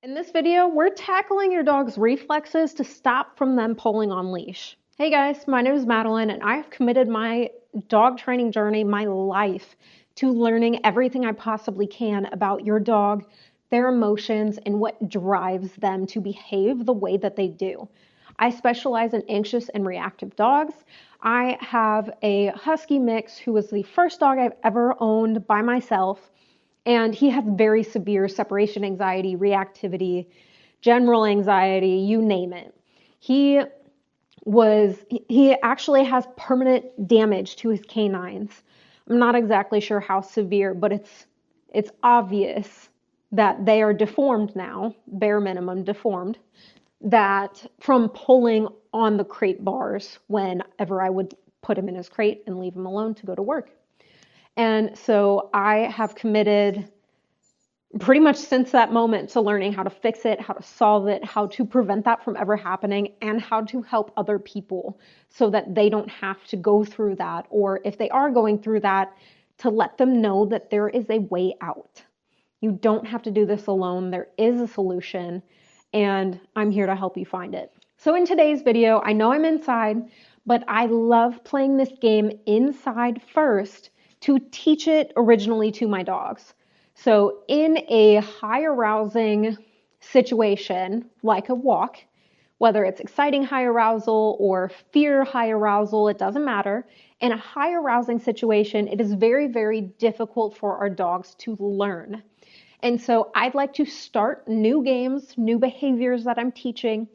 In this video, we're tackling your dog's reflexes to stop from them pulling on leash. Hey guys, my name is Madeline and I've committed my dog training journey, my life, to learning everything I possibly can about your dog, their emotions, and what drives them to behave the way that they do. I specialize in anxious and reactive dogs. I have a husky mix who was the first dog I've ever owned by myself. And he has very severe separation anxiety, reactivity, general anxiety, you name it. He he actually has permanent damage to his canines. I'm not exactly sure how severe, but it's obvious that they are deformed now, bare minimum deformed, that from pulling on the crate bars whenever I would put him in his crate and leave him alone to go to work. And so I have committed pretty much since that moment to learning how to fix it, how to solve it, how to prevent that from ever happening, and how to help other people so that they don't have to go through that. Or if they are going through that, to let them know that there is a way out. You don't have to do this alone. There is a solution, and I'm here to help you find it. So in today's video, I know I'm inside, but I love playing this game inside first to teach it originally to my dogs. So in a high arousing situation, like a walk, whether it's exciting high arousal or fear high arousal, it doesn't matter. In a high arousing situation, it is very, very difficult for our dogs to learn. And so I'd like to start new games, new behaviors that I'm teaching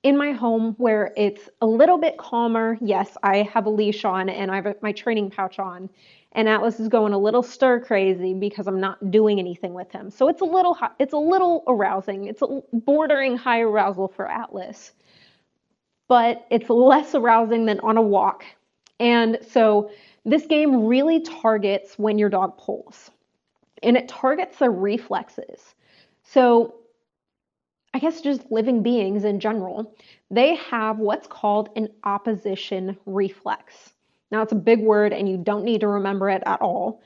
in my home where it's a little bit calmer. Yes, I have a leash on and I have my training pouch on. And Atlas is going a little stir crazy because I'm not doing anything with him. So it's a little arousing. It's bordering high arousal for Atlas, but it's less arousing than on a walk. And so this game really targets when your dog pulls, and it targets the reflexes. So I guess just living beings in general, they have what's called an opposition reflex. Now, it's a big word and you don't need to remember it at all.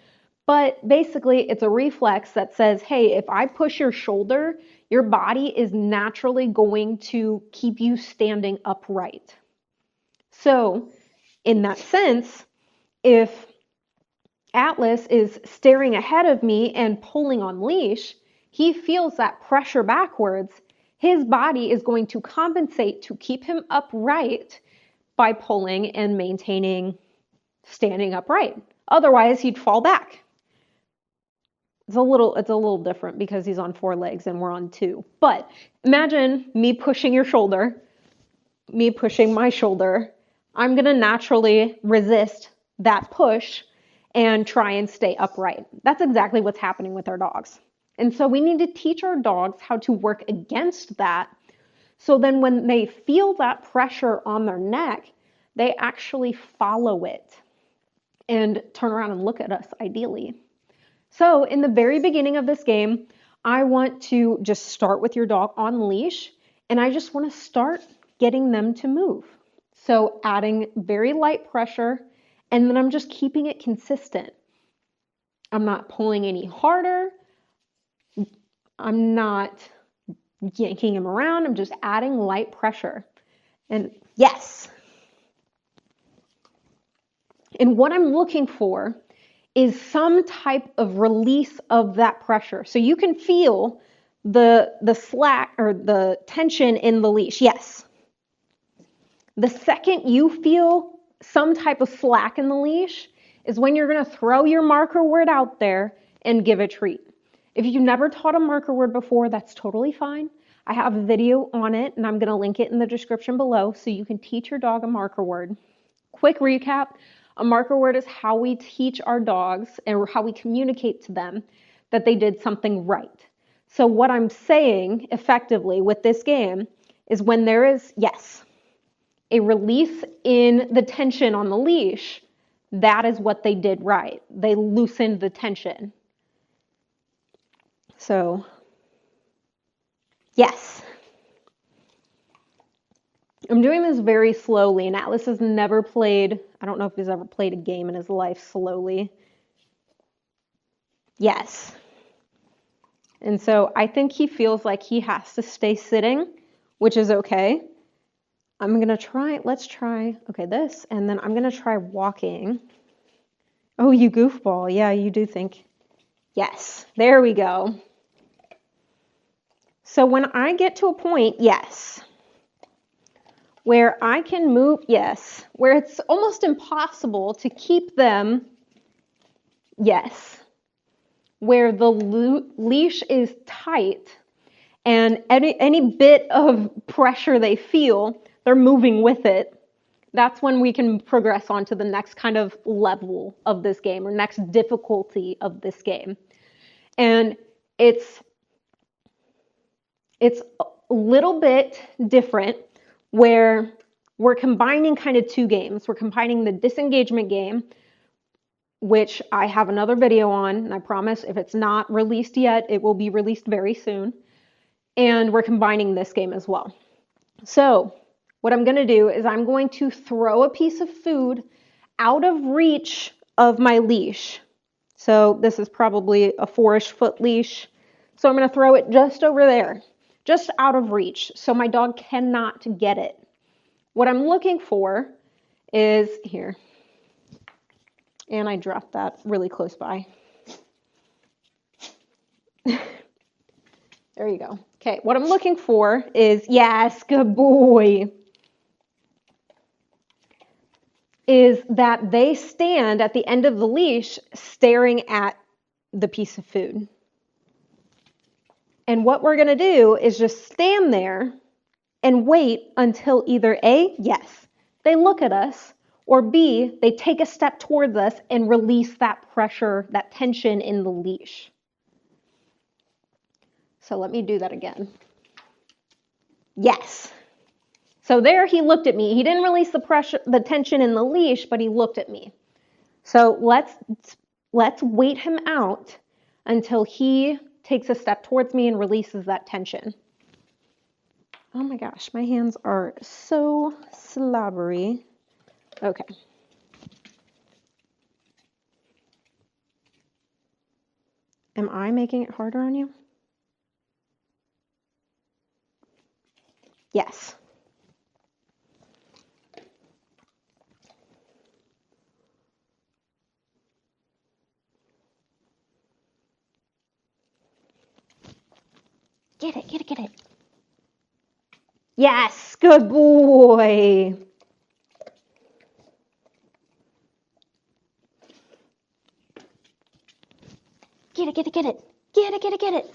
But basically, it's a reflex that says, hey, if I push your shoulder, your body is naturally going to keep you standing upright. So, in that sense, if Atlas is staring ahead of me and pulling on leash, he feels that pressure backwards. His body is going to compensate to keep him upright by pulling and maintaining standing upright. Otherwise, he'd fall back. It's a little different because he's on 4 legs and we're on 2. But imagine me pushing your shoulder, me pushing my shoulder. I'm going to naturally resist that push and try and stay upright. That's exactly what's happening with our dogs. And so we need to teach our dogs how to work against that. So then when they feel that pressure on their neck, they actually follow it and turn around and look at us, ideally. So in the very beginning of this game, I want to just start with your dog on leash, and I just want to start getting them to move. So adding very light pressure, and then I'm just keeping it consistent. I'm not pulling any harder. I'm not yanking him around. I'm just adding light pressure. And yes. And what I'm looking for is some type of release of that pressure. So you can feel the slack or the tension in the leash. Yes. The second you feel some type of slack in the leash is when you're going to throw your marker word out there and give a treat. If you've never taught a marker word before, that's totally fine. I have a video on it and I'm going to link it in the description below so you can teach your dog a marker word. Quick recap. A marker word is how we teach our dogs and how we communicate to them that they did something right. So what I'm saying effectively with this game is when there is, yes, a release in the tension on the leash, that is what they did right. They loosened the tension. So, yes. I'm doing this very slowly, and Atlas has never played, I don't know if he's ever played a game in his life slowly. Yes. And so I think he feels like he has to stay sitting, which is okay. I'm going to try, let's try, okay, this, and then I'm going to try walking. Oh, you goofball. Yeah, you do think. Yes, there we go. So when I get to a point, yes, where I can move, yes, where it's almost impossible to keep them, yes, where the leash is tight and any bit of pressure they feel, they're moving with it. That's when we can progress on to the next kind of level of this game or next difficulty of this game. And it's a little bit different where we're combining kind of two games. We're combining the disengagement game, which I have another video on, and I promise if it's not released yet, it will be released very soon. And we're combining this game as well. So what I'm going to do is I'm going to throw a piece of food out of reach of my leash. So this is probably a 4-ish foot leash. So I'm going to throw it just over there, just out of reach, so my dog cannot get it. What I'm looking for is here. And I dropped that really close by. There you go. Okay, what I'm looking for is, yes, good boy, is that they stand at the end of the leash staring at the piece of food. And what we're going to do is just stand there and wait until either A, yes, they look at us, or B, they take a step towards us and release that pressure, that tension in the leash. So let me do that again. Yes. So there he looked at me. He didn't release the pressure, the tension in the leash, but he looked at me. So let's wait him out until he takes a step towards me and releases that tension. Oh my gosh, my hands are so slobbery. Okay. Am I making it harder on you? Yes. Get it, get it, get it. Yes, good boy. Get it, get it, get it. Get it, get it, get it.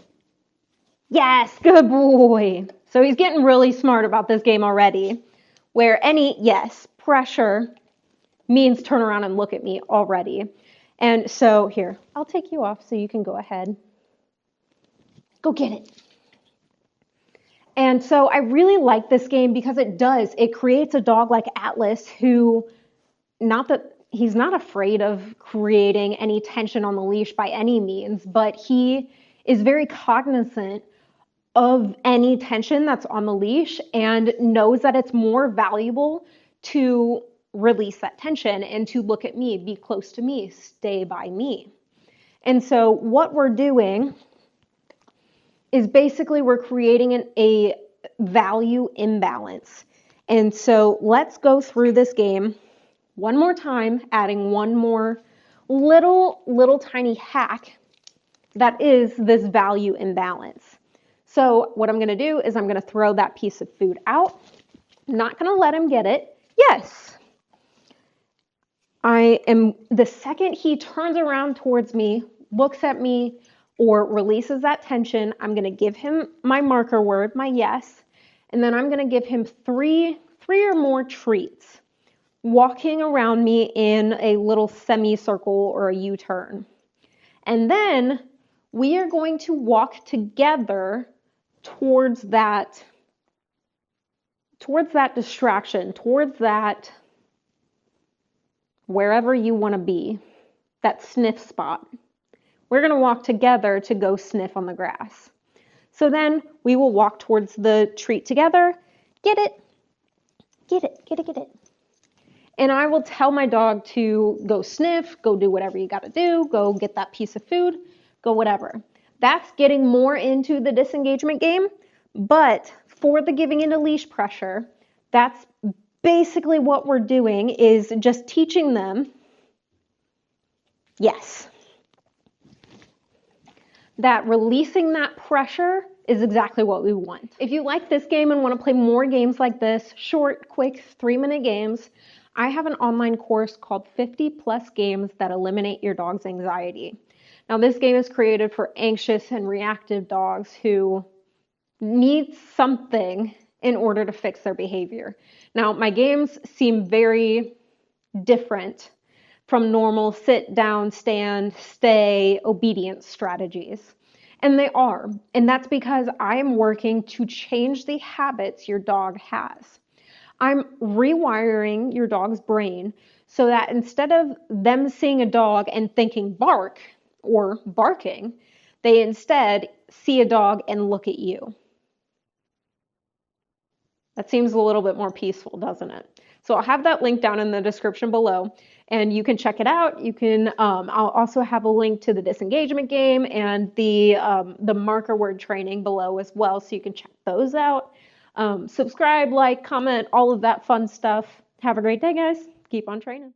Yes, good boy. So he's getting really smart about this game already. Where any, yes, pressure means turn around and look at me already. And so here, I'll take you off so you can go ahead. Go get it. And so I really like this game because it creates a dog like Atlas who, not that he's not afraid of creating any tension on the leash by any means, but he is very cognizant of any tension that's on the leash and knows that it's more valuable to release that tension and to look at me, be close to me, stay by me. And so what we're doing is basically we're creating a value imbalance. And so let's go through this game one more time, adding one more little tiny hack that is this value imbalance. So what I'm going to do is I'm going to throw that piece of food out. I'm not going to let him get it. Yes. The second he turns around towards me, looks at me, or releases that tension, I'm going to give him my marker word, my yes, and then I'm going to give him three or more treats, walking around me in a little semicircle or a U-turn. And then we are going to walk together towards that distraction, towards that wherever you want to be, that sniff spot. We're going to walk together to go sniff on the grass. So then we will walk towards the treat together. Get it, get it, get it, get it. And I will tell my dog to go sniff, go do whatever you got to do, go get that piece of food, go whatever. That's getting more into the disengagement game, but for the giving into leash pressure, that's basically what we're doing is just teaching them, yes, that releasing that pressure is exactly what we want. If you like this game and want to play more games like this, short, quick, 3-minute games, I have an online course called 50 Plus Games That Eliminate Your Dog's Anxiety. Now, this game is created for anxious and reactive dogs who need something in order to fix their behavior. Now, my games seem very different from normal sit, down, stand, stay, obedience strategies. And they are. And that's because I'm working to change the habits your dog has. I'm rewiring your dog's brain so that instead of them seeing a dog and thinking bark or barking, they instead see a dog and look at you. That seems a little bit more peaceful, doesn't it? So I'll have that link down in the description below, and you can check it out. You can. I'll also have a link to the disengagement game and the marker word training below as well, so you can check those out. Subscribe, like, comment, all of that fun stuff. Have a great day, guys. Keep on training.